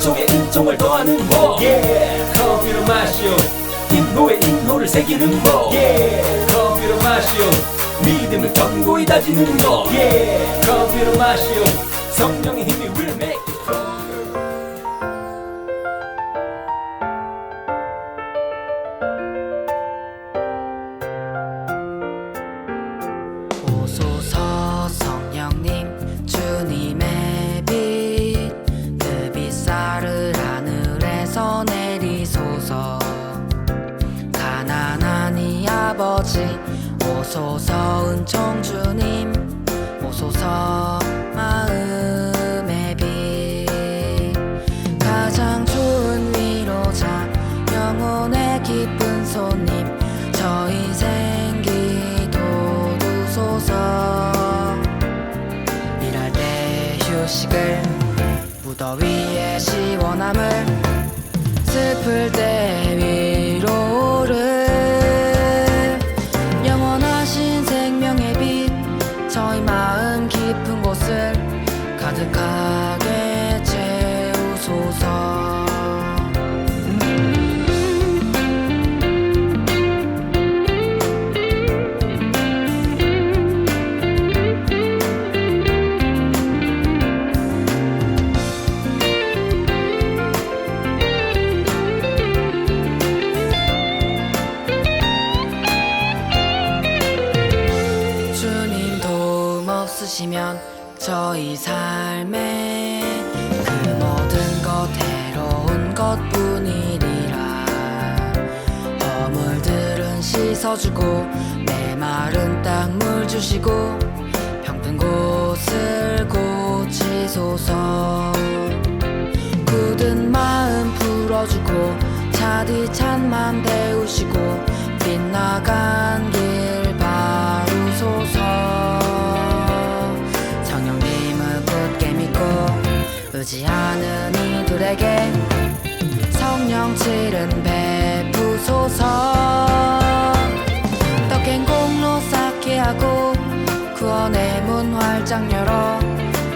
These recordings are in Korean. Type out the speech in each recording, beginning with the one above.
은총에 은총을 더하는 법 커피로 마시오 인호에 인호를 새기는 법 커피로 마시오 믿음을 견고히 다지는 법 커피로 마시오 성령의 힘이 will make you stronger. 오소서 성령님 주님의 빛 그 빛살을 하늘에서 내리소서 가난한 이 아버지 오소서 은총 주님 오소서 마음의 빛 가장 좋은 위로자 영혼의 기쁜 손님 저희 생기 도우소서 일할 때 휴식을 무더위의 시원함을 슬플 때 위로를 영원하신 생명의 빛 저희 마음 깊은 곳을 가득하게 채우소서 주님 도움 없으시면 저희 삶에 그 모든 것 해로운 것뿐이리라 허물들은 씻어주고 메마른 땅 물 주시고 병든 곳을 고치소서 굳은 마음 풀어주고 차디찬 맘 데우시고 빗나간 길 바루소서 성령님을 굳게 믿고 의지하는 이들에게 성령칠은 베푸소서 떡행 공로 쌓게 하고 구원의 문 활짝 열어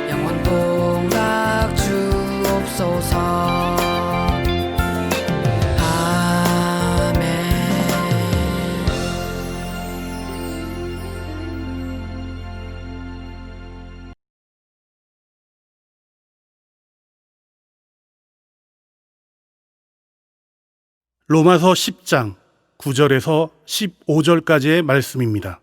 영원 복락 주옵소서 로마서 10장 9절에서 15절까지의 말씀입니다.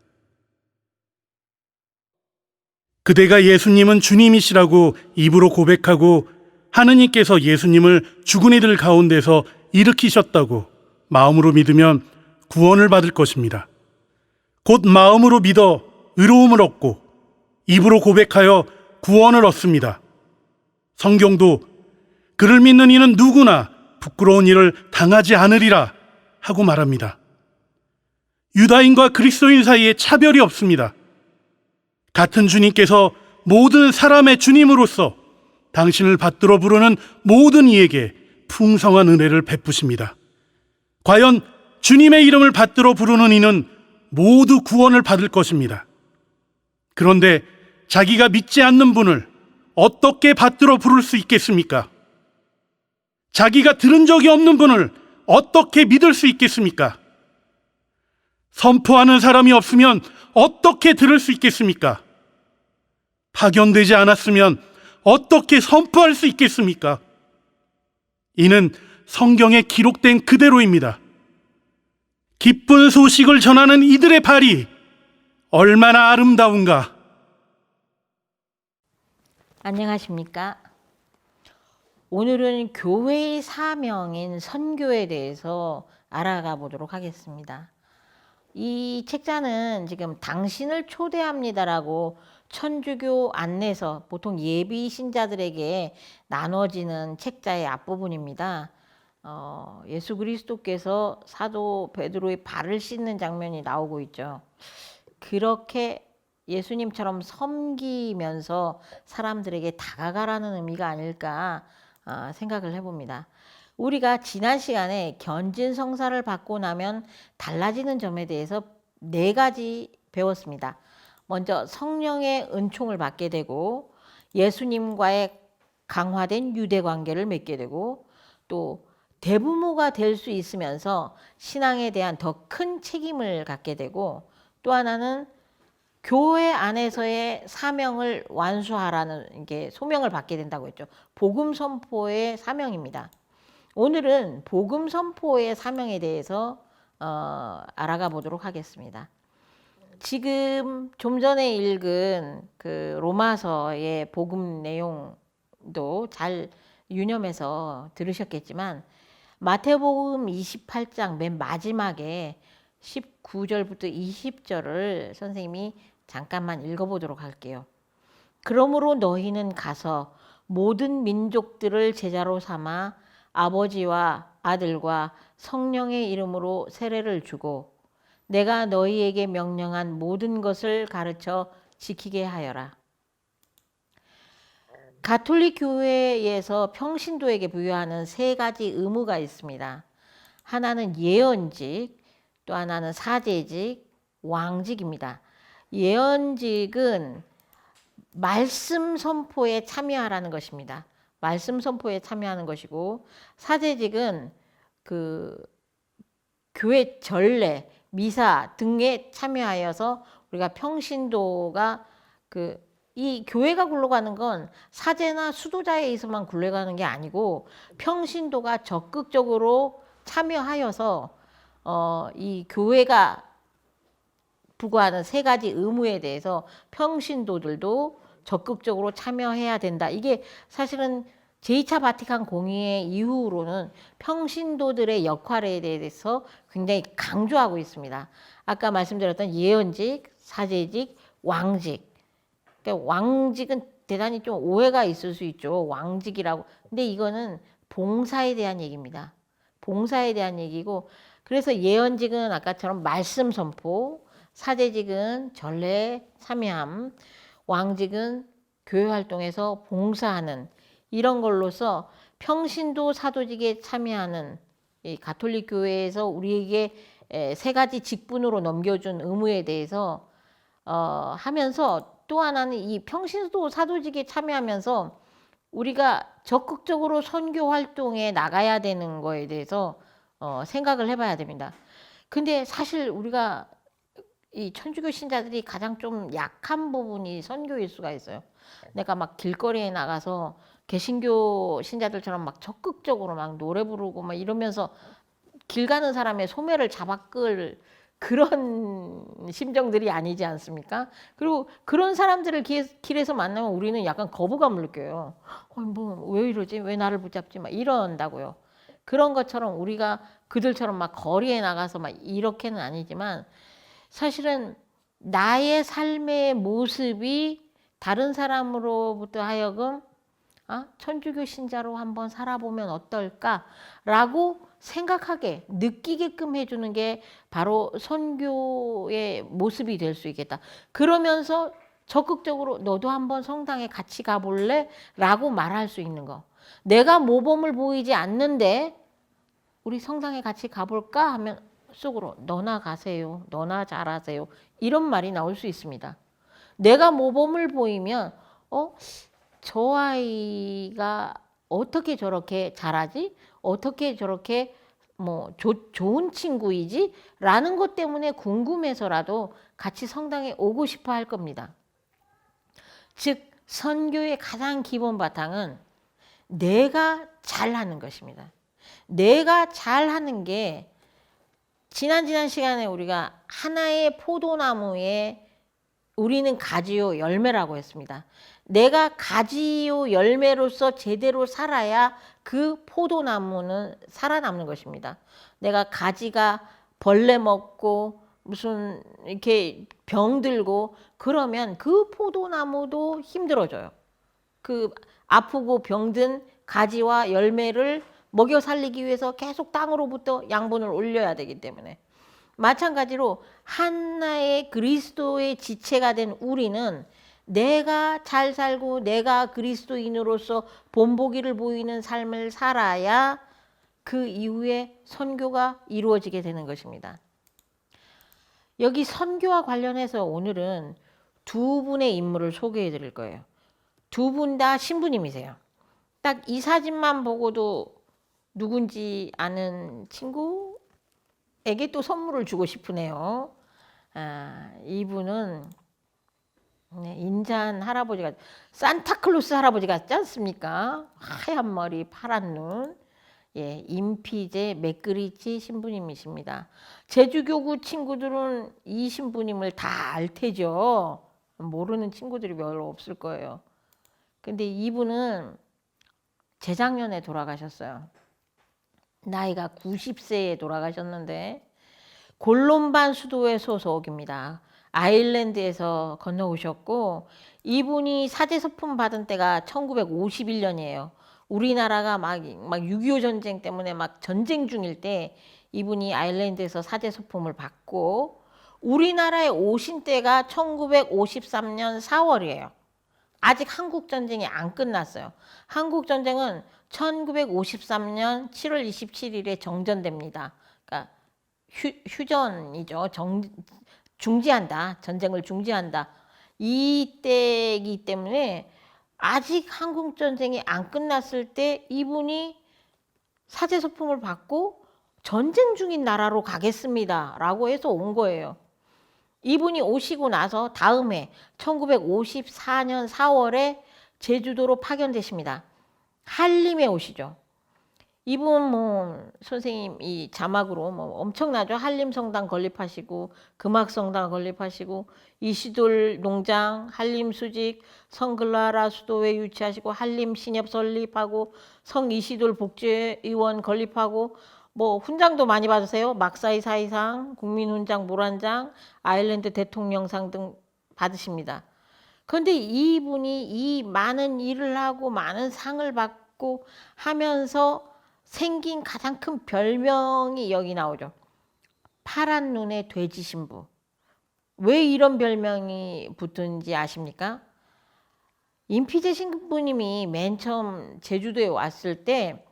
그대가 예수님은 주님이시라고 입으로 고백하고 하느님께서 예수님을 죽은 이들 가운데서 일으키셨다고 마음으로 믿으면 구원을 받을 것입니다. 곧 마음으로 믿어 의로움을 얻고 입으로 고백하여 구원을 얻습니다. 성경도 그를 믿는 이는 누구나 부끄러운 일을 당하지 않으리라 하고 말합니다. 유다인과 그리스도인 사이에 차별이 없습니다. 같은 주님께서 모든 사람의 주님으로서 당신을 받들어 부르는 모든 이에게 풍성한 은혜를 베푸십니다. 과연 주님의 이름을 받들어 부르는 이는 모두 구원을 받을 것입니다. 그런데 자기가 믿지 않는 분을 어떻게 받들어 부를 수 있겠습니까? 자기가 들은 적이 없는 분을 어떻게 믿을 수 있겠습니까? 선포하는 사람이 없으면 어떻게 들을 수 있겠습니까? 파견되지 않았으면 어떻게 선포할 수 있겠습니까? 이는 성경에 기록된 그대로입니다. 기쁜 소식을 전하는 이들의 발이 얼마나 아름다운가. 안녕하십니까? 오늘은 교회의 사명인 선교에 대해서 알아가 보도록 하겠습니다. 이 책자는 지금 당신을 초대합니다라고 천주교 안내서, 보통 예비 신자들에게 나눠지는 책자의 앞부분입니다. 예수 그리스도께서 사도 베드로의 발을 씻는 장면이 나오고 있죠. 그렇게 예수님처럼 섬기면서 사람들에게 다가가라는 의미가 아닐까 생각을 해봅니다. 우리가 지난 시간에 견진성사를 받고 나면 달라지는 점에 대해서 4가지 배웠습니다. 먼저 성령의 은총을 받게 되고 예수님과의 강화된 유대 관계를 맺게 되고 또 대부모가 될 수 있으면서 신앙에 대한 더 큰 책임을 갖게 되고 또 하나는 교회 안에서의 사명을 완수하라는 게 소명을 받게 된다고 했죠. 복음 선포의 사명입니다. 오늘은 복음 선포의 사명에 대해서 알아가 보도록 하겠습니다. 지금 좀 전에 읽은 그 로마서의 복음 내용도 잘 유념해서 들으셨겠지만 마태복음 28장 맨 마지막에 19절부터 20절을 선생님이 잠깐만 읽어보도록 할게요. 그러므로 너희는 가서 모든 민족들을 제자로 삼아 아버지와 아들과 성령의 이름으로 세례를 주고 내가 너희에게 명령한 모든 것을 가르쳐 지키게 하여라. 가톨릭 교회에서 평신도에게 부여하는 세 가지 의무가 있습니다. 하나는 예언직, 또 하나는 사제직, 왕직입니다. 예언직은 말씀 선포에 참여하라는 것입니다. 말씀 선포에 참여하는 것이고 사제직은 그 교회 전례, 미사 등에 참여하여서 우리가 평신도가 이 교회가 굴러가는 건 사제나 수도자에 의해서만 굴러가는 게 아니고 평신도가 적극적으로 참여하여서 이 교회가 부과하는 세 가지 의무에 대해서 평신도들도 적극적으로 참여해야 된다. 이게 사실은 제2차 바티칸 공의회 이후로는 평신도들의 역할에 대해서 굉장히 강조하고 있습니다. 아까 말씀드렸던 예언직, 사제직, 왕직. 그러니까 왕직은 대단히 좀 오해가 있을 수 있죠. 왕직이라고. 근데 이거는 봉사에 대한 얘기입니다. 봉사에 대한 얘기고 그래서 예언직은 아까처럼 말씀 선포, 사제직은 전례 참여함, 왕직은 교회 활동에서 봉사하는 이런 걸로서 평신도 사도직에 참여하는 이 가톨릭 교회에서 우리에게 세 가지 직분으로 넘겨준 의무에 대해서 하면서 또 하나는 이 평신도 사도직에 참여하면서 우리가 적극적으로 선교 활동에 나가야 되는 거에 대해서 생각을 해봐야 됩니다. 근데 사실 우리가 이 천주교 신자들이 가장 좀 약한 부분이 선교일 수가 있어요. 내가 막 길거리에 나가서 개신교 신자들처럼 막 적극적으로 막 노래 부르고 막 이러면서 길 가는 사람의 소매를 잡아끌 그런 심정들이 아니지 않습니까? 그리고 그런 사람들을 길에서 만나면 우리는 약간 거부감을 느껴요. 뭐 왜 이러지? 왜 나를 붙잡지? 막 이런다고요. 그런 것처럼 우리가 그들처럼 막 거리에 나가서 막 이렇게는 아니지만 사실은 나의 삶의 모습이 다른 사람으로부터 하여금 천주교 신자로 한번 살아보면 어떨까라고 생각하게 느끼게끔 해주는 게 바로 선교의 모습이 될 수 있겠다. 그러면서 적극적으로 너도 한번 성당에 같이 가볼래? 라고 말할 수 있는 거. 내가 모범을 보이지 않는데 우리 성당에 같이 가볼까? 하면 속으로 너나 가세요. 너나 잘하세요. 이런 말이 나올 수 있습니다. 내가 모범을 보이면 저 아이가 어떻게 저렇게 잘하지? 어떻게 저렇게 좋은 친구이지? 라는 것 때문에 궁금해서라도 같이 성당에 오고 싶어 할 겁니다. 즉 선교의 가장 기본 바탕은 내가 잘하는 것입니다. 내가 잘하는 게 지난 시간에 우리가 하나의 포도나무에 우리는 가지요 열매라고 했습니다. 내가 가지요 열매로서 제대로 살아야 그 포도나무는 살아남는 것입니다. 내가 가지가 벌레 먹고 무슨 이렇게 병들고 그러면 그 포도나무도 힘들어져요. 그 아프고 병든 가지와 열매를 먹여 살리기 위해서 계속 땅으로부터 양분을 올려야 되기 때문에 마찬가지로 하나의 그리스도의 지체가 된 우리는 내가 잘 살고 내가 그리스도인으로서 본보기를 보이는 삶을 살아야 그 이후에 선교가 이루어지게 되는 것입니다. 여기 선교와 관련해서 오늘은 두 분의 인물을 소개해 드릴 거예요. 두 분 다 신부님이세요. 딱 이 사진만 보고도 누군지 아는 친구에게 또 선물을 주고 싶으네요. 이분은 인자한 할아버지가 산타클로스 할아버지 같지 않습니까? 하얀 머리 파란 눈, 임피제 맥그리치 신부님이십니다. 제주교구 친구들은 이 신부님을 다 알 테죠. 모르는 친구들이 별로 없을 거예요. 근데 이분은 재작년에 돌아가셨어요. 나이가 90세에 돌아가셨는데 골롬반 수도의 소속입니다. 아일랜드에서 건너오셨고 이분이 사제서품 받은 때가 1951년이에요. 우리나라가 막 6.25 전쟁 때문에 막 전쟁 중일 때 이분이 아일랜드에서 사제서품을 받고 우리나라에 오신 때가 1953년 4월이에요. 아직 한국 전쟁이 안 끝났어요. 한국 전쟁은 1953년 7월 27일에 정전됩니다. 그러니까 휴전이죠. 중지한다. 전쟁을 중지한다. 이때이기 때문에 아직 한국 전쟁이 안 끝났을 때 이분이 사제소품을 받고 전쟁 중인 나라로 가겠습니다. 라고 해서 온 거예요. 이분이 오시고 나서 다음 해 1954년 4월에 제주도로 파견되십니다. 한림에 오시죠. 이분 선생님 이 자막으로 엄청나죠. 한림성당 건립하시고 금악성당 건립하시고 이시돌 농장, 한림수직, 성글라라 수도에 유치하시고 한림신협 설립하고 성이시돌 복지의원 건립하고 훈장도 많이 받으세요. 막사이 사이상, 국민훈장, 모란장, 아일랜드 대통령상 등 받으십니다. 그런데 이분이 이 많은 일을 하고 많은 상을 받고 하면서 생긴 가장 큰 별명이 여기 나오죠. 파란 눈의 돼지 신부. 왜 이런 별명이 붙은지 아십니까? 임피제 신부님이 맨 처음 제주도에 왔을 때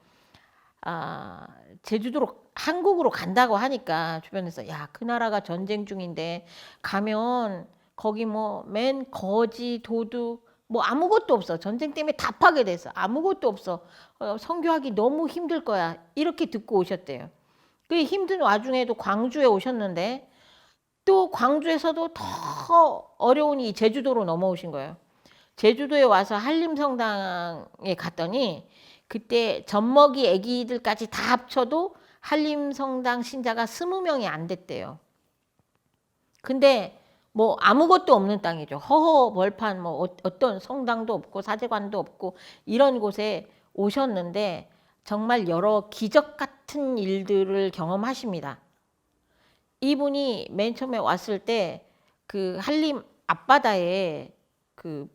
제주도로 한국으로 간다고 하니까 주변에서 야, 그 나라가 전쟁 중인데 가면 거기 맨 거지 도둑 아무것도 없어. 전쟁 때문에 다 파괴됐어. 아무것도 없어. 선교하기 너무 힘들 거야. 이렇게 듣고 오셨대요. 그 힘든 와중에도 광주에 오셨는데 또 광주에서도 더 어려운 이 제주도로 넘어오신 거예요. 제주도에 와서 한림성당에 갔더니 그때 젖먹이 애기들까지 다 합쳐도 한림성당 신자가 20명이 안 됐대요. 근데 아무것도 없는 땅이죠. 허허 벌판 어떤 성당도 없고 사제관도 없고 이런 곳에 오셨는데 정말 여러 기적 같은 일들을 경험하십니다. 이분이 맨 처음에 왔을 때 그 한림 앞바다에 그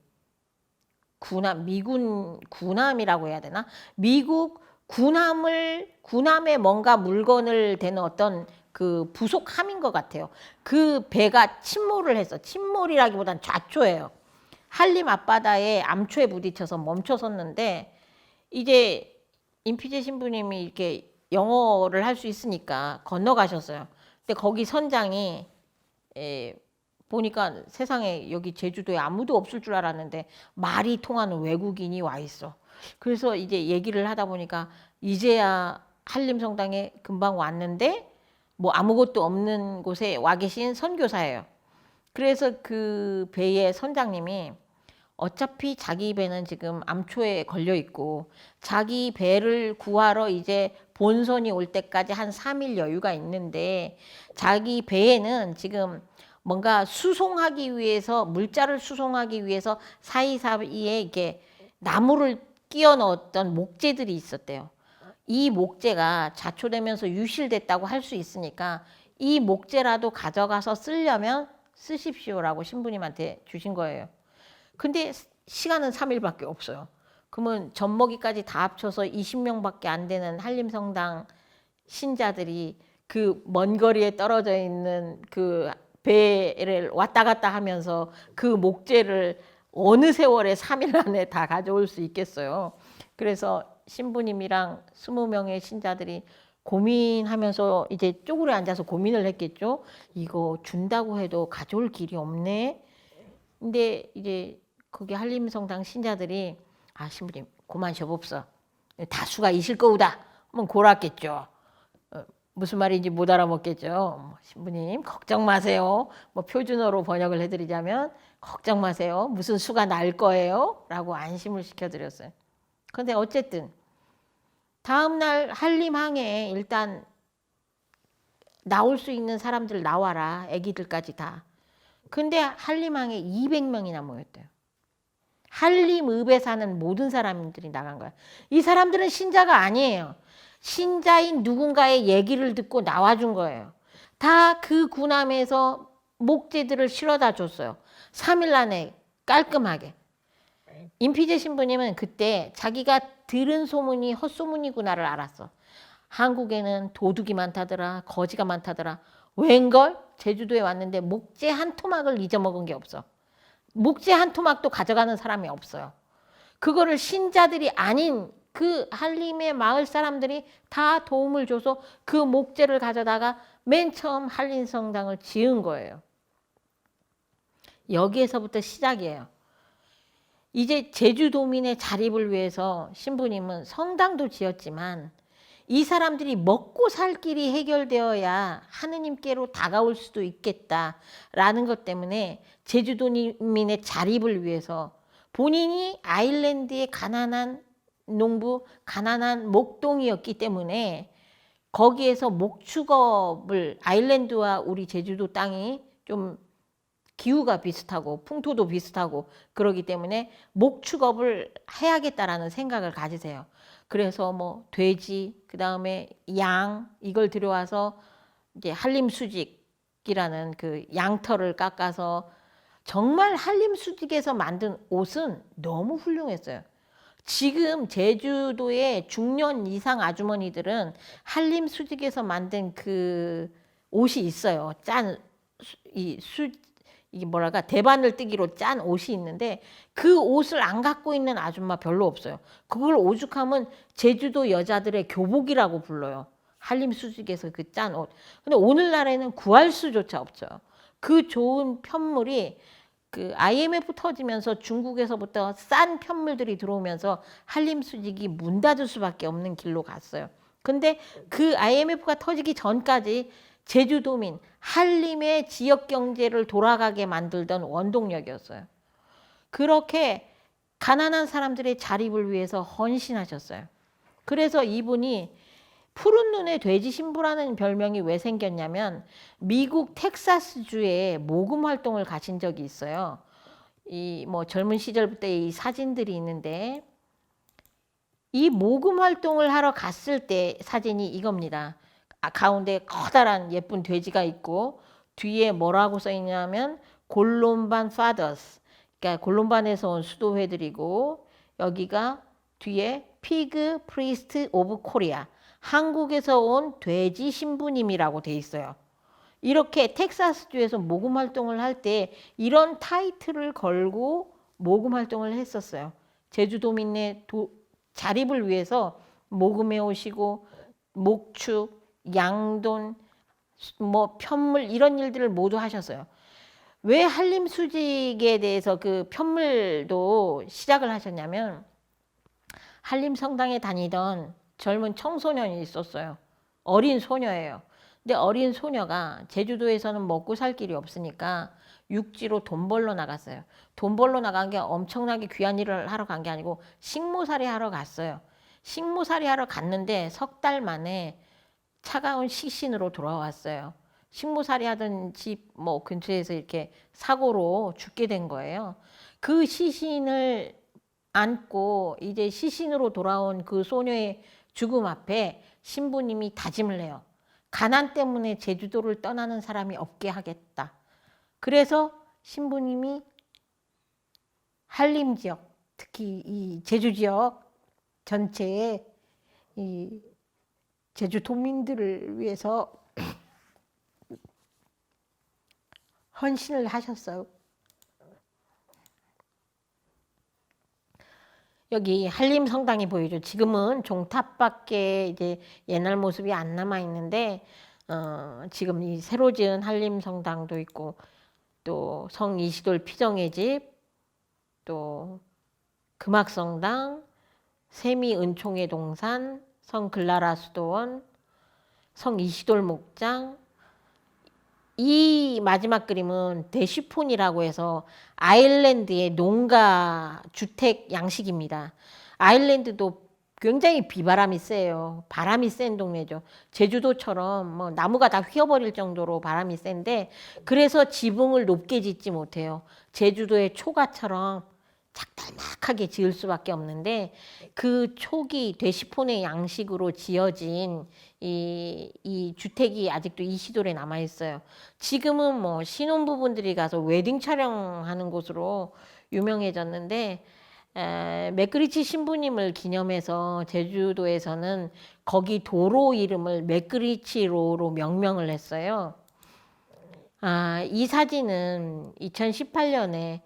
미군 군함이라고 해야 되나? 미국 군함에 뭔가 물건을 대는 어떤 그 부속함인 것 같아요. 그 배가 침몰을 해서 침몰이라기보단 좌초예요. 한림 앞바다에 암초에 부딪혀서 멈춰섰는데 이제 임피제 신부님이 이렇게 영어를 할 수 있으니까 건너가셨어요. 근데 거기 선장이 보니까 세상에 여기 제주도에 아무도 없을 줄 알았는데 말이 통하는 외국인이 와 있어. 그래서 이제 얘기를 하다 보니까 이제야 한림성당에 금방 왔는데 아무것도 없는 곳에 와 계신 선교사예요. 그래서 그 배의 선장님이 어차피 자기 배는 지금 암초에 걸려 있고 자기 배를 구하러 이제 본선이 올 때까지 한 3일 여유가 있는데 자기 배에는 지금 뭔가 수송하기 위해서 물자를 수송하기 위해서 사이사이에 이렇게 나무를 끼워 넣었던 목재들이 있었대요. 이 목재가 자초되면서 유실됐다고 할 수 있으니까 이 목재라도 가져가서 쓰려면 쓰십시오라고 신부님한테 주신 거예요. 근데 시간은 3일밖에 없어요. 그러면 젖먹이까지 다 합쳐서 20명밖에 안 되는 한림성당 신자들이 그 먼 거리에 떨어져 있는 그 배를 왔다 갔다 하면서 그 목재를 어느 세월에 3일 안에 다 가져올 수 있겠어요. 그래서 신부님이랑 20명의 신자들이 고민하면서 이제 쪼그려 앉아서 고민을 했겠죠. 이거 준다고 해도 가져올 길이 없네. 근데 이제 거기 한림성당 신자들이 신부님 고만 쉬어봅소. 다수가 있을 거우다. 한번 골았겠죠. 무슨 말인지 못 알아먹겠죠. 신부님 걱정 마세요. 뭐 표준어로 번역을 해드리자면 걱정 마세요. 무슨 수가 날 거예요. 라고 안심을 시켜드렸어요. 그런데 어쨌든 다음날 한림항에 일단 나올 수 있는 사람들 나와라. 애기들까지 다. 근데 한림항에 200명이나 모였대요. 한림읍에 사는 모든 사람들이 나간 거야. 이 사람들은 신자가 아니에요. 신자인 누군가의 얘기를 듣고 나와준 거예요. 다 그 군함에서 목재들을 실어다 줬어요. 3일 안에 깔끔하게. 임피제 신부님은 그때 자기가 들은 소문이 헛소문이구나를 알았어. 한국에는 도둑이 많다더라. 거지가 많다더라. 웬걸? 제주도에 왔는데 목재 한 토막을 잊어먹은 게 없어. 목재 한 토막도 가져가는 사람이 없어요. 그거를 신자들이 아닌 그 한림의 마을 사람들이 다 도움을 줘서 그 목재를 가져다가 맨 처음 한림성당을 지은 거예요. 여기에서부터 시작이에요. 이제 제주도민의 자립을 위해서 신부님은 성당도 지었지만 이 사람들이 먹고 살 길이 해결되어야 하느님께로 다가올 수도 있겠다라는 것 때문에 제주도민의 자립을 위해서 본인이 아일랜드의 가난한 농부, 가난한 목동이었기 때문에 거기에서 목축업을 아일랜드와 우리 제주도 땅이 좀 기후가 비슷하고 풍토도 비슷하고 그러기 때문에 목축업을 해야겠다라는 생각을 가지세요. 그래서 뭐 돼지, 그다음에 양 이걸 들여와서 이제 한림수직이라는 그 양털을 깎아서 정말 한림수직에서 만든 옷은 너무 훌륭했어요. 지금 제주도의 중년 이상 아주머니들은 한림수직에서 만든 그 옷이 있어요. 이게 뭐랄까 대바늘 뜨기로 짠 옷이 있는데 그 옷을 안 갖고 있는 아줌마 별로 없어요. 그걸 오죽하면 제주도 여자들의 교복이라고 불러요. 한림수직에서 그 짠 옷. 근데 오늘날에는 구할 수조차 없죠. 그 좋은 편물이 그 IMF 터지면서 중국에서부터 싼 편물들이 들어오면서 한림수직이 문 닫을 수밖에 없는 길로 갔어요. 근데 그 IMF가 터지기 전까지 제주도민, 한림의 지역 경제를 돌아가게 만들던 원동력이었어요. 그렇게 가난한 사람들의 자립을 위해서 헌신하셨어요. 그래서 이분이 푸른 눈의 돼지 신부라는 별명이 왜 생겼냐면 미국 텍사스주에 모금 활동을 가신 적이 있어요. 이 뭐 젊은 시절부터 이 사진들이 있는데 이 모금 활동을 하러 갔을 때 사진이 이겁니다. 가운데 커다란 예쁜 돼지가 있고 뒤에 뭐라고 써 있냐면 골롬반 파더스, 그러니까 골롬반에서 온 수도회들이고 여기가 뒤에 피그 프리스트 오브 코리아, 한국에서 온 돼지 신부님이라고 돼 있어요. 이렇게 텍사스주에서 모금 활동을 할 때 이런 타이틀을 걸고 모금 활동을 했었어요. 제주도민의 자립을 위해서 모금해 오시고 목축, 양돈, 뭐 편물 이런 일들을 모두 하셨어요. 왜 한림수직에 대해서 그 편물도 시작을 하셨냐면 한림성당에 다니던 젊은 청소년이 있었어요. 어린 소녀예요. 근데 어린 소녀가 제주도에서는 먹고 살 길이 없으니까 육지로 돈 벌러 나갔어요. 돈 벌러 나간 게 엄청나게 귀한 일을 하러 간 게 아니고 식모살이 하러 갔어요. 식모살이 하러 갔는데 석 달 만에 차가운 시신으로 돌아왔어요. 식모살이 하던 집 뭐 근처에서 이렇게 사고로 죽게 된 거예요. 그 시신을 안고 이제 시신으로 돌아온 그 소녀의 죽음 앞에 신부님이 다짐을 해요. 가난 때문에 제주도를 떠나는 사람이 없게 하겠다. 그래서 신부님이 한림 지역, 특히 이 제주 지역 전체에 이 제주도민들을 위해서 헌신을 하셨어요. 여기 한림성당이 보이죠. 지금은 종탑밖에 이제 옛날 모습이 안 남아 있는데 지금 이 새로 지은 한림성당도 있고 또 성이시돌 피정의 집, 또 금악성당, 세미 은총의 동산, 성 글라라 수도원, 성 이시돌 목장. 이 마지막 그림은 데시폰이라고 해서 아일랜드의 농가 주택 양식입니다. 아일랜드도 굉장히 비바람이 세요. 바람이 센 동네죠. 제주도처럼 뭐 나무가 다 휘어버릴 정도로 바람이 센데 그래서 지붕을 높게 짓지 못해요. 제주도의 초가처럼 작달막하게 지을 수밖에 없는데 그 초기 되시폰의 양식으로 지어진 이 주택이 아직도 이 시돌에 남아 있어요. 지금은 뭐 신혼부부들이 가서 웨딩 촬영하는 곳으로 유명해졌는데 맥그리치 신부님을 기념해서 제주도에서는 거기 도로 이름을 맥그리치로로 명명을 했어요. 이 사진은 2018년에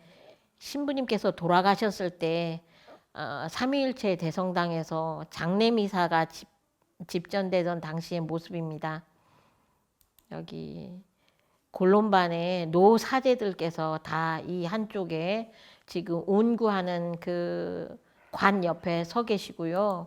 신부님께서 돌아가셨을 때 삼위일체 대성당에서 장례미사가 집전되던 당시의 모습입니다. 여기 골론반의 노 사제들께서 다 이 한쪽에 지금 운구하는 그 관 옆에 서 계시고요.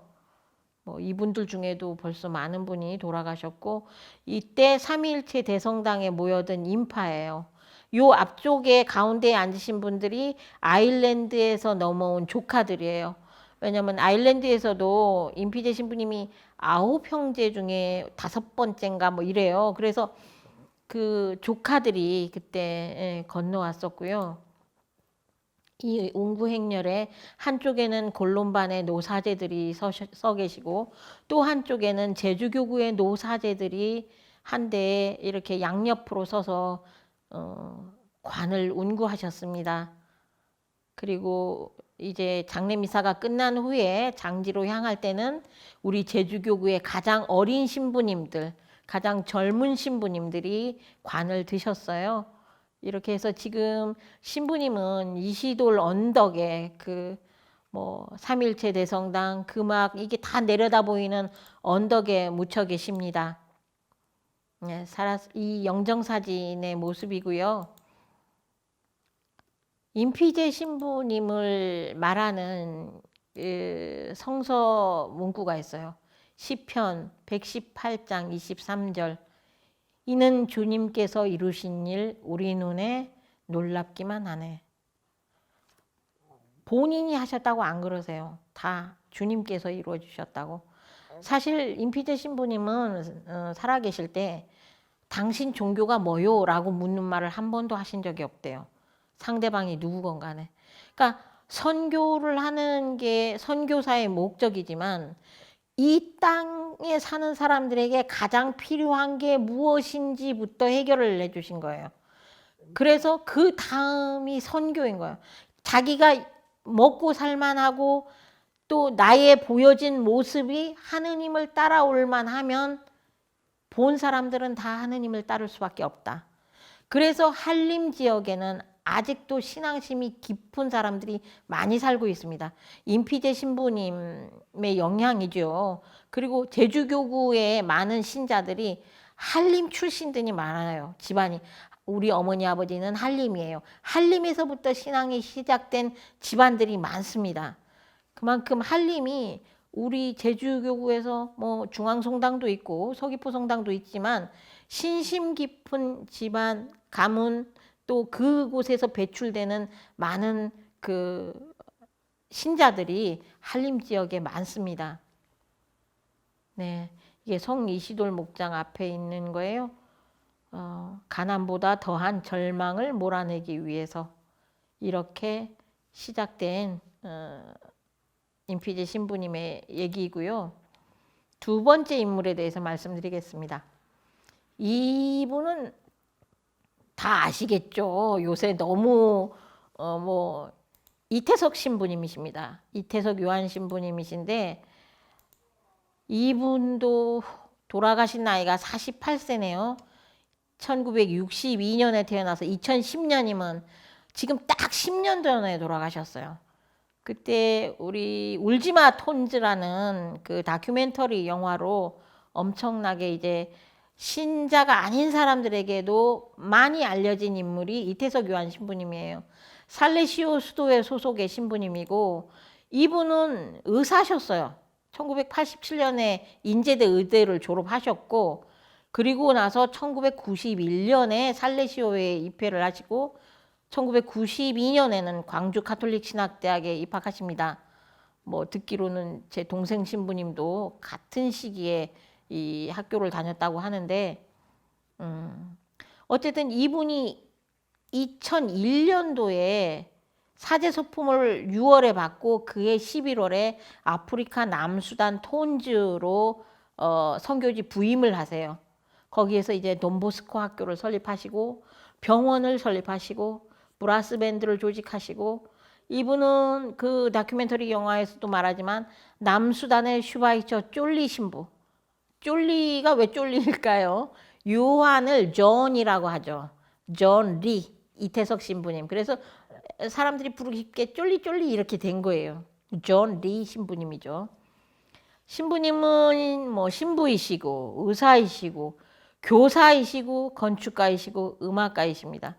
뭐 이분들 중에도 벌써 많은 분이 돌아가셨고 이때 삼위일체 대성당에 모여든 인파예요. 요 앞쪽에 가운데에 앉으신 분들이 아일랜드에서 넘어온 조카들이에요. 왜냐면 아일랜드에서도 임피제 신부님이 9형제 중에 5번째인가 뭐 이래요. 그래서 그 조카들이 그때 건너왔었고요. 이 운구 행렬에 한쪽에는 골론반의 노사제들이 서 계시고 또 한쪽에는 제주교구의 노사제들이 한 대에 이렇게 양옆으로 서서 관을 운구하셨습니다. 그리고 이제 장례미사가 끝난 후에 장지로 향할 때는 우리 제주교구의 가장 어린 신부님들, 가장 젊은 신부님들이 관을 드셨어요. 이렇게 해서 지금 신부님은 이시돌 언덕에 그 뭐 삼일체 대성당 그 막 이게 다 내려다 보이는 언덕에 묻혀 계십니다. 네, 이 영정사진의 모습이고요. 임피제 신부님을 말하는 성서 문구가 있어요. 시편 118장 23절. 이는 주님께서 이루신 일 우리 눈에 놀랍기만 하네. 본인이 하셨다고 안 그러세요. 다 주님께서 이루어 주셨다고. 사실 임피제 신부님은 살아계실 때 당신 종교가 뭐요? 라고 묻는 말을 한 번도 하신 적이 없대요. 상대방이 누구건 간에. 그러니까 선교를 하는 게 선교사의 목적이지만 이 땅에 사는 사람들에게 가장 필요한 게 무엇인지부터 해결을 해주신 거예요. 그래서 그 다음이 선교인 거예요. 자기가 먹고 살만하고 또 나의 보여진 모습이 하느님을 따라올 만하면 본 사람들은 다 하느님을 따를 수밖에 없다. 그래서 한림 지역에는 아직도 신앙심이 깊은 사람들이 많이 살고 있습니다. 임피제 신부님의 영향이죠. 그리고 제주교구의 많은 신자들이 한림 출신들이 많아요. 집안이. 우리 어머니 아버지는 한림이에요. 한림에서부터 신앙이 시작된 집안들이 많습니다. 그만큼 한림이 우리 제주교구에서 뭐 중앙성당도 있고 서귀포 성당도 있지만 신심 깊은 집안 가문 또 그곳에서 배출되는 많은 그 신자들이 한림 지역에 많습니다. 네, 이게 성 이시돌 목장 앞에 있는 거예요. 가난보다 더한 절망을 몰아내기 위해서 이렇게 시작된 임피제 신부님의 얘기이고요. 두 번째 인물에 대해서 말씀드리겠습니다. 이분은 다 아시겠죠. 요새 너무 뭐 이태석 신부님이십니다. 이태석 요한 신부님이신데 이분도 돌아가신 나이가 48세네요. 1962년에 태어나서 2010년이면 지금 딱 10년 전에 돌아가셨어요. 그때 우리 울지마 톤즈라는 그 다큐멘터리 영화로 엄청나게 이제 신자가 아닌 사람들에게도 많이 알려진 인물이 이태석 요한 신부님이에요. 살레시오 수도회 소속의 신부님이고 이분은 의사셨어요. 1987년에 인제대 의대를 졸업하셨고 그리고 나서 1991년에 살레시오에 입회를 하시고 1992년에는 광주 가톨릭 신학대학에 입학하십니다. 뭐 듣기로는 제 동생 신부님도 같은 시기에 이 학교를 다녔다고 하는데 어쨌든 이분이 2001년도에 사제 소품을 6월에 받고 그해 11월에 아프리카 남수단 톤즈로 선교지 부임을 하세요. 거기에서 이제 돈보스코 학교를 설립하시고 병원을 설립하시고 브라스 밴드를 조직하시고 이분은 그 다큐멘터리 영화에서도 말하지만 남수단의 슈바이처 쫄리 신부. 쫄리가 왜 쫄리일까요? 요한을 존이라고 하죠. 존 리 이태석 신부님. 그래서 사람들이 부르기 쉽게 쫄리 이렇게 된 거예요. 존 리 신부님이죠. 신부님은 뭐 신부이시고 의사이시고 교사이시고 건축가이시고 음악가이십니다.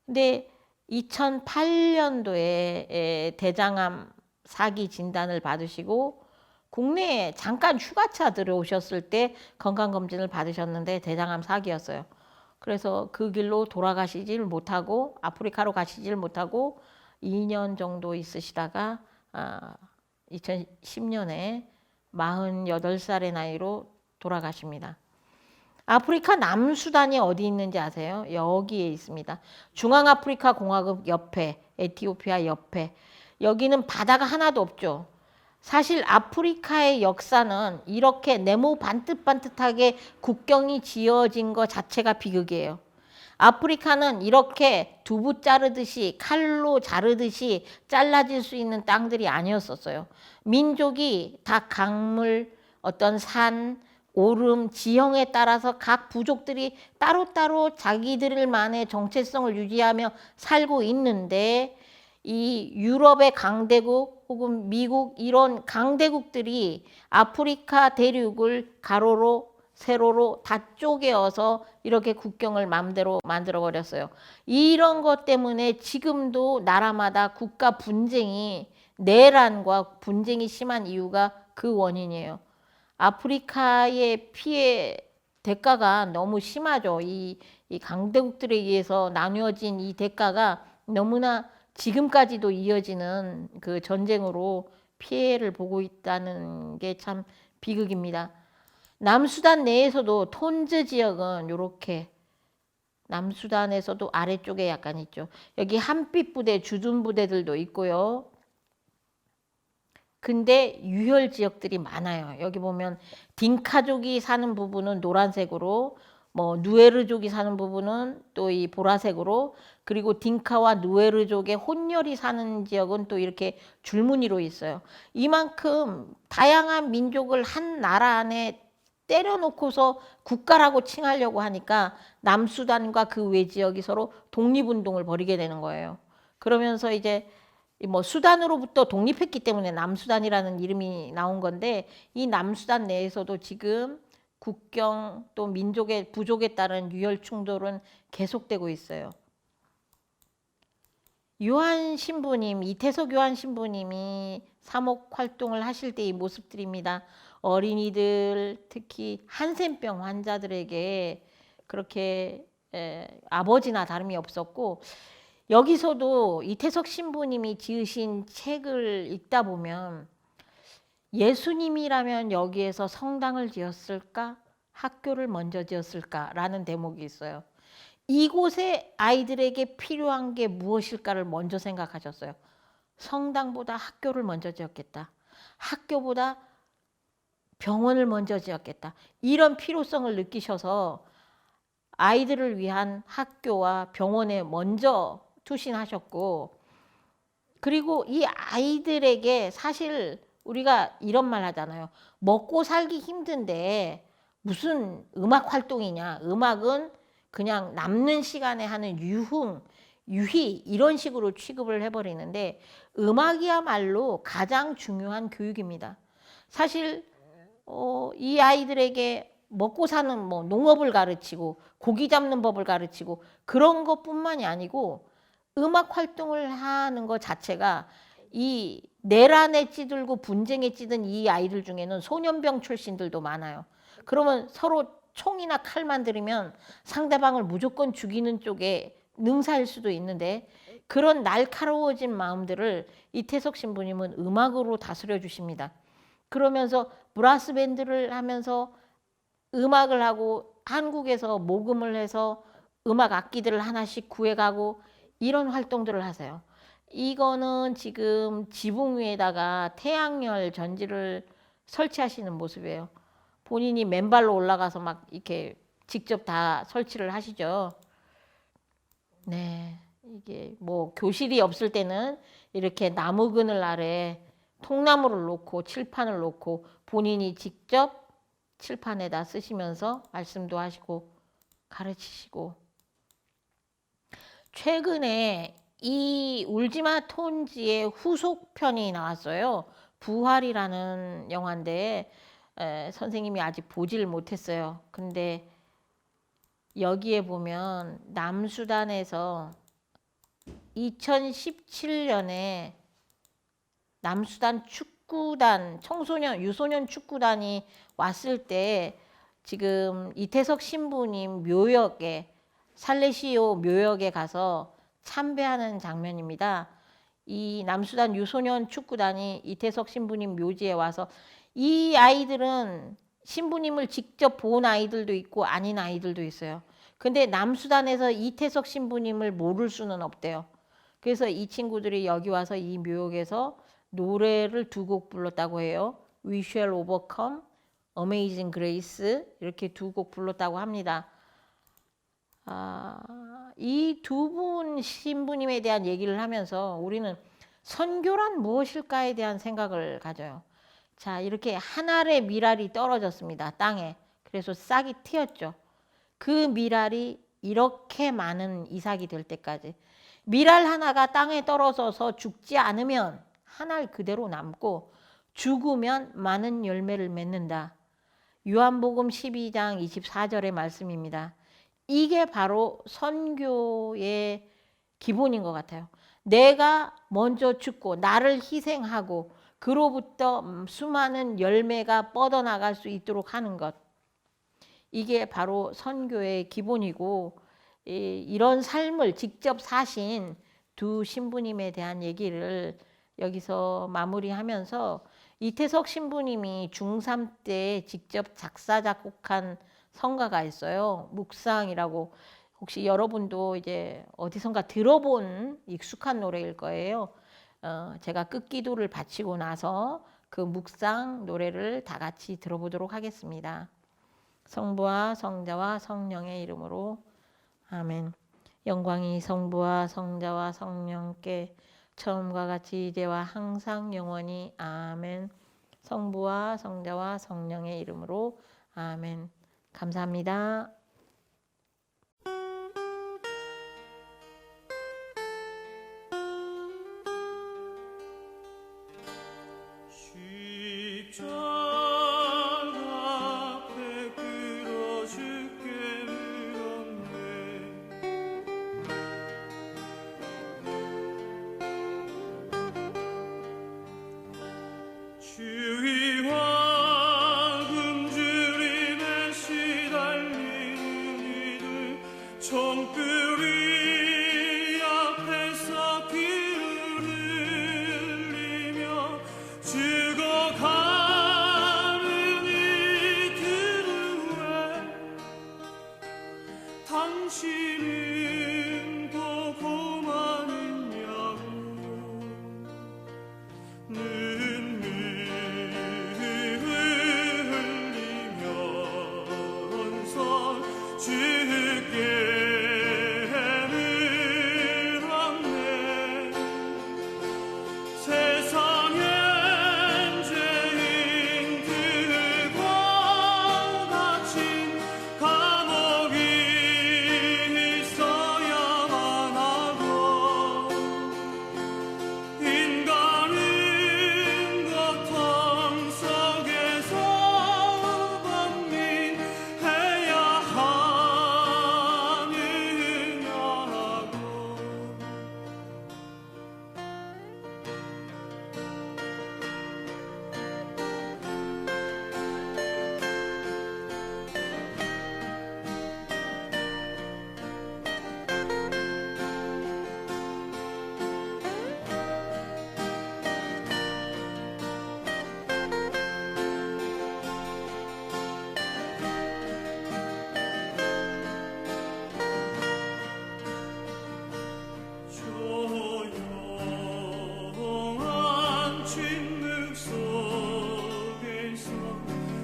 근데 2008년도에 대장암 사기 진단을 받으시고 국내에 잠깐 휴가차 들어오셨을 때 건강검진을 받으셨는데 대장암 사기였어요. 그래서 그 길로 돌아가시질 못하고 아프리카로 가시질 못하고 2년 정도 있으시다가 2010년에 48살의 나이로 돌아가십니다. 아프리카 남수단이 어디 있는지 아세요? 여기에 있습니다. 중앙아프리카 공화국 옆에, 에티오피아 옆에. 여기는 바다가 하나도 없죠. 사실 아프리카의 역사는 이렇게 네모 반듯반듯하게 국경이 지어진 것 자체가 비극이에요. 아프리카는 이렇게 두부 자르듯이 칼로 자르듯이 잘라질 수 있는 땅들이 아니었었어요. 민족이 다 강물, 어떤 산, 오름, 지형에 따라서 각 부족들이 따로따로 자기들만의 정체성을 유지하며 살고 있는데 이 유럽의 강대국 혹은 미국 이런 강대국들이 아프리카 대륙을 가로로 세로로 다 쪼개어서 이렇게 국경을 마음대로 만들어 버렸어요. 이런 것 때문에 지금도 나라마다 국가 분쟁이 내란과 분쟁이 심한 이유가 그 원인이에요. 아프리카의 피해 대가가 너무 심하죠. 이 강대국들에 의해서 나누어진 이 대가가 너무나 지금까지도 이어지는 그 전쟁으로 피해를 보고 있다는 게 참 비극입니다. 남수단 내에서도 톤즈 지역은 이렇게 남수단에서도 아래쪽에 약간 있죠. 여기 한빛 부대, 주둔 부대들도 있고요. 근데 유혈 지역들이 많아요. 여기 보면 딩카족이 사는 부분은 노란색으로, 뭐 누에르족이 사는 부분은 또 이 보라색으로, 그리고 딩카와 누에르족의 혼혈이 사는 지역은 또 이렇게 줄무늬로 있어요. 이만큼 다양한 민족을 한 나라 안에 때려놓고서 국가라고 칭하려고 하니까 남수단과 그 외 지역이 서로 독립운동을 벌이게 되는 거예요. 그러면서 이제 뭐 수단으로부터 독립했기 때문에 남수단이라는 이름이 나온 건데 이 남수단 내에서도 지금 국경 또 민족의 부족에 따른 유혈 충돌은 계속되고 있어요. 요한 신부님, 이태석 요한 신부님이 사목 활동을 하실 때의 모습들입니다. 어린이들, 특히 한센병 환자들에게 그렇게 아버지나 다름이 없었고, 여기서도 이태석 신부님이 지으신 책을 읽다 보면 예수님이라면 여기에서 성당을 지었을까? 학교를 먼저 지었을까라는 대목이 있어요. 이곳에 아이들에게 필요한 게 무엇일까를 먼저 생각하셨어요. 성당보다 학교를 먼저 지었겠다. 학교보다 병원을 먼저 지었겠다. 이런 필요성을 느끼셔서 아이들을 위한 학교와 병원에 먼저 투신하셨고, 그리고 이 아이들에게 사실 우리가 이런 말 하잖아요. 먹고 살기 힘든데 무슨 음악 활동이냐. 음악은 그냥 남는 시간에 하는 유흥, 유희 이런 식으로 취급을 해버리는데 음악이야말로 가장 중요한 교육입니다. 사실 이 아이들에게 먹고 사는 뭐 농업을 가르치고 고기 잡는 법을 가르치고 그런 것뿐만이 아니고 음악 활동을 하는 것 자체가 이 내란에 찌들고 분쟁에 찌든 이 아이들 중에는 소년병 출신들도 많아요. 그러면 서로 총이나 칼만 들이면 상대방을 무조건 죽이는 쪽에 능사일 수도 있는데 그런 날카로워진 마음들을 이태석 신부님은 음악으로 다스려 주십니다. 그러면서 브라스 밴드를 하면서 음악을 하고 한국에서 모금을 해서 음악 악기들을 하나씩 구해가고 이런 활동들을 하세요. 이거는 지금 지붕 위에다가 태양열 전지를 설치하시는 모습이에요. 본인이 맨발로 올라가서 막 이렇게 직접 다 설치를 하시죠. 네, 이게 뭐 교실이 없을 때는 이렇게 나무 그늘 아래 통나무를 놓고 칠판을 놓고 본인이 직접 칠판에다 쓰시면서 말씀도 하시고 가르치시고, 최근에 이 울지마 톤지의 후속편이 나왔어요. 부활이라는 영화인데 선생님이 아직 보질 못했어요. 근데 여기에 보면 남수단에서 2017년에 남수단 축구단 청소년 유소년 축구단이 왔을 때 지금 이태석 신부님 묘역에 살레시오 묘역에 가서 참배하는 장면입니다. 이 남수단 유소년 축구단이 이태석 신부님 묘지에 와서, 이 아이들은 신부님을 직접 본 아이들도 있고 아닌 아이들도 있어요. 근데 남수단에서 이태석 신부님을 모를 수는 없대요. 그래서 이 친구들이 여기 와서 이 묘역에서 노래를 두 곡 불렀다고 해요. We Shall Overcome, Amazing Grace, 이렇게 두 곡 불렀다고 합니다. 이 두 분 신부님에 대한 얘기를 하면서 우리는 선교란 무엇일까에 대한 생각을 가져요. 자, 이렇게 한 알의 밀알이 떨어졌습니다. 땅에. 그래서 싹이 틔었죠. 그 밀알이 이렇게 많은 이삭이 될 때까지, 밀알 하나가 땅에 떨어져서 죽지 않으면 한 알 그대로 남고 죽으면 많은 열매를 맺는다. 요한복음 12장 24절의 말씀입니다. 이게 바로 선교의 기본인 것 같아요. 내가 먼저 죽고 나를 희생하고 그로부터 수많은 열매가 뻗어나갈 수 있도록 하는 것, 이게 바로 선교의 기본이고, 이런 삶을 직접 사신 두 신부님에 대한 얘기를 여기서 마무리하면서, 이태석 신부님이 중3 때 직접 작사 작곡한 성가가 있어요. 묵상이라고. 혹시 여러분도 이제 어디선가 들어본 익숙한 노래일 거예요. 제가 끝기도를 바치고 나서 그 묵상 노래를 다 같이 들어보도록 하겠습니다. 성부와 성자와 성령의 이름으로 아멘. 영광이 성부와 성자와 성령께 처음과 같이 이제와 항상 영원히 아멘. 성부와 성자와 성령의 이름으로 아멘. 감사합니다. 총구리 앞에서 피를 흘리며 죽어가는 이들 후에 당신은 보고만 있냐고 눈물 흘리면서 주께 감옥이 있어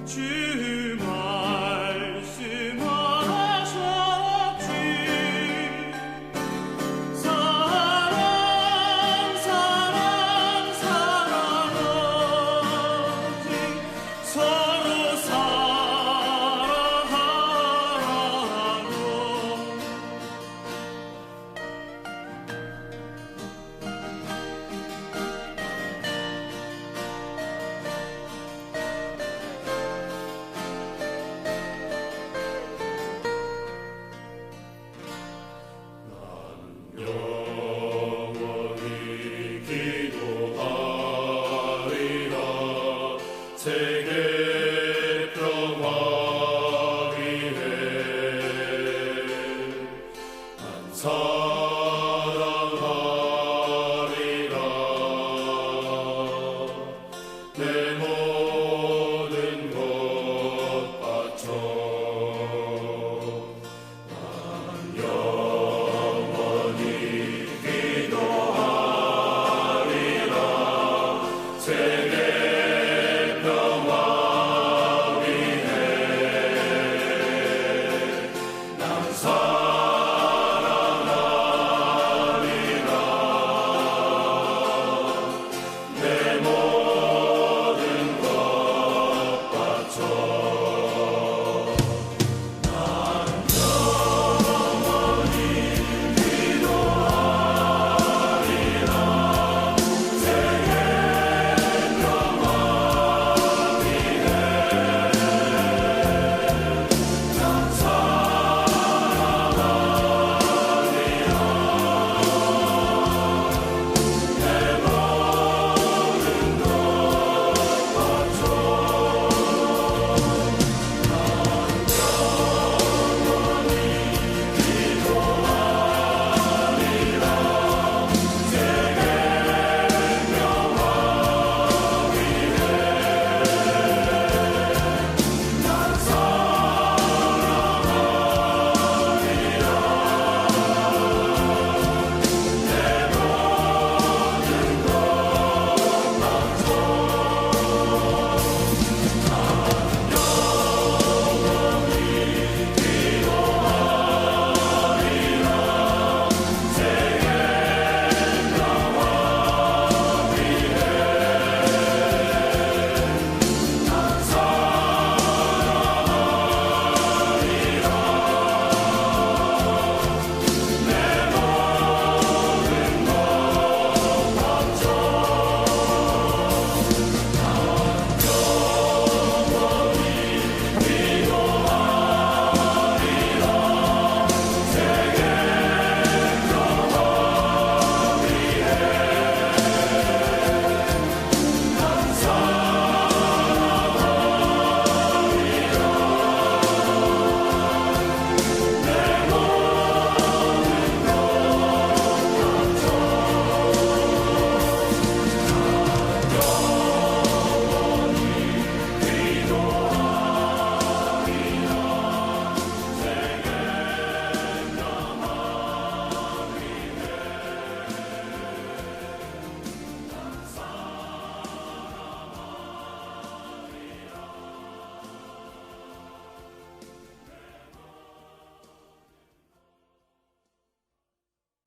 주 말씀하셨지 사랑 사랑 사랑하지 서로 사랑하라고 영원히 기도하리라 세계 평화 위해 난 사랑하리라 내 모든 것 바쳐 난 영원히 기도하리라 세계 평화 위해 난 사랑하리라 내 모든 것 바쳐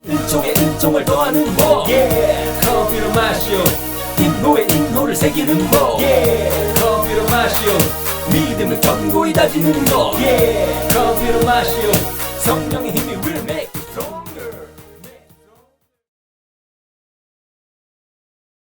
일종의 인종을 더하는 법 컴퓨터 마시오 인호의 인호를 새기는 법 컴퓨터 마시오 믿음을 견고히 다지는 법 컴퓨터 마시오 성령의 힘이 will make